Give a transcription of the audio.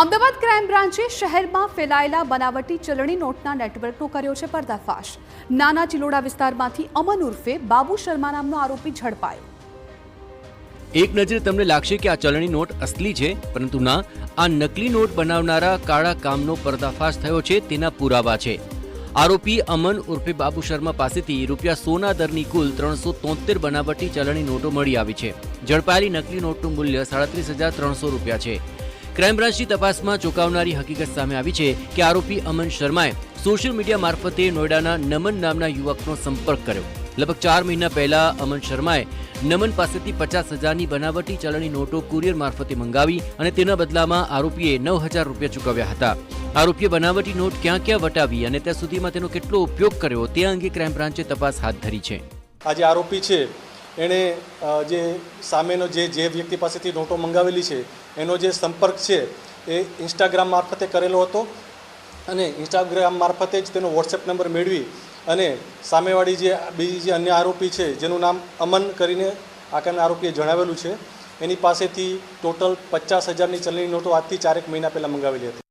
Ahmedabad crime બ્રાન્ચે શહેરમાં ફેલાયેલા બનાવટી ચલણી નોટના નેટવર્કનો કર્યો છે પર્દાફાશ। નાના ચિલોડા વિસ્તારમાંથી અમન ઉર્ફે બાબુ શર્મા નામનો આરોપી ઝડપાયો। એક નજરે તમને લાગશે કે આ ચલણી નોટ અસલી છે, પરંતુ ના, આ નકલી નોટ બનાવનારા કાળા કામનો પર્દાફાશ થયો છે તેના પુરાવા છે। આરોપી અમન ઉર્ફે બાબુ શર્મા પાસેથી ₹100 દરની કુલ 373 બનાવટી ચલણી નોટો મળી આવી છે। ઝડપાયેલી નકલી નોટનું મૂલ્ય ₹37,300 છે। ક્રાઇમ બ્રાન્ચની તપાસમાં ચોંકાવનારી હકીકત સામે આવી છે કે આરોપી અમન શર્માએ સોશિયલ મીડિયા મારફતે નોઈડાના નમન નામના યુવકનો સંપર્ક કર્યો। લગભગ 4 મહિના પહેલા અમન શર્માએ નમન પાસેથી 50,000ની બનાવટી ચલણી નોટો કુરિયર મારફતે મંગાવી અને તેના બદલામાં આરોપીએ ₹9,000 ચૂકવ્યા હતા। આરોપીએ બનાવટી નોટ ક્યાં ક્યાં વટાવી અને ત્યાં સુધીમાં તેનો કેટલો ઉપયોગ કર્યો તે અંગે ક્રાઇમ બ્રાન્ચે તપાસ હાથ ધરી છે। આજે આરોપી છે એણે જે સામેનો જે વ્યક્તિ પાસેથી નોટો મંગાવેલી છે એનો જે સંપર્ક છે એ ઇન્સ્ટાગ્રામ મારફતે કરેલો હતો અને ઇન્સ્ટાગ્રામ મારફતે જ તેનો વોટ્સએપ નંબર મેળવી અને સામેવાળી બીજી જે અન્ય આરોપી છે જેનું નામ અમન કરીને આકારના આરોપીએ જણાવેલું છે એની પાસેથી ટોટલ 50,000ની ચલણી નોટો આજથી 4 મહિના પહેલાં મંગાવેલી હતી।